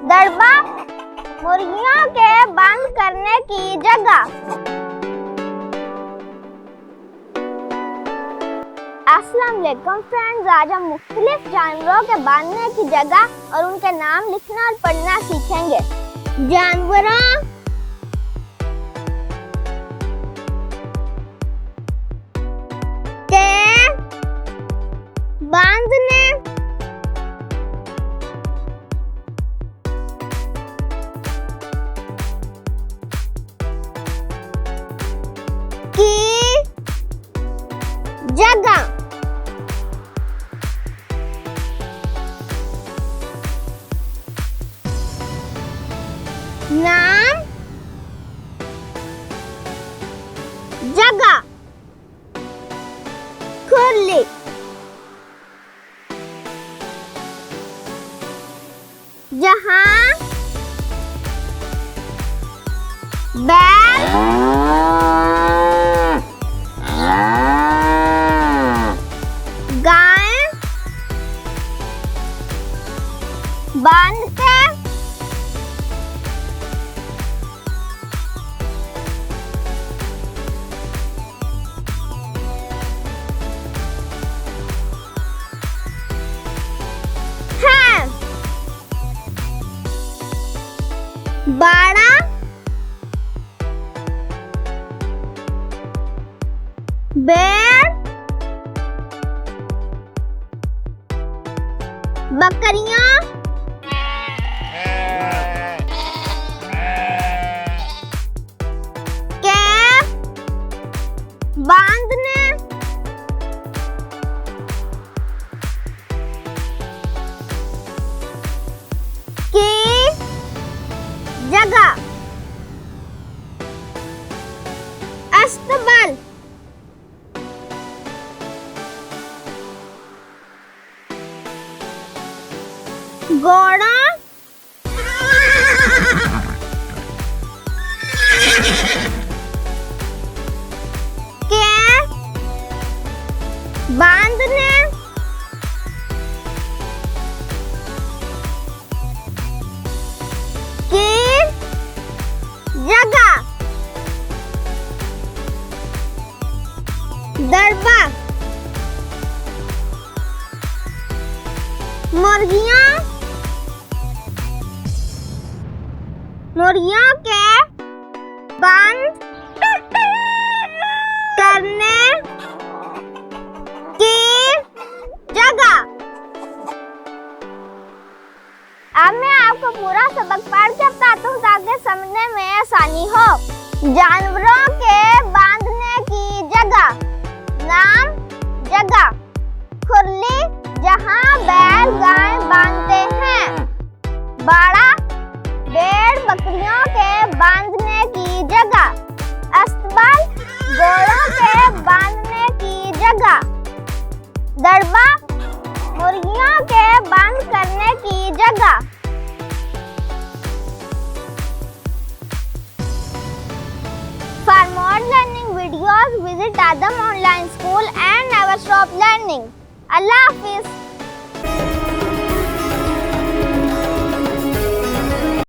दड़बा, मुर्गियों के बंद करने की जगह। अस्सलाम वालेकुम फ्रेंड्स, आज हम मुख्तलिफ जानवरों के बांधने की जगह और उनके नाम लिखना और पढ़ना सीखेंगे। जानवरों के बांधने की जगह। नाम, जगह, खुरली, जहां बैल गाय बांधते हैं। बाड़ा, भेड़, बकरियां, के बांधने की जगह। अस्तबल, घोड़ा, के बांधने की जगह। दड़बा, मुर्गियों के बंद करने की जगह। अब मैं आपको पूरा सबक पढ़ के बताता हूँ ताकि समझने में आसानी हो। जानवरों के बांधने की जगह। नाम, जगह, खुरली, जहां बैल गाय बांधते हैं। बाड़ा, भेड़ बकरियों के बांधने की जगह। अस्तबल, घोड़ों के बांधने की जगह। दड़बा, मुर्गियों के बंद करने की जगह। For more learning videos, visit Adam Online School and never stop learning. Allah Hafiz.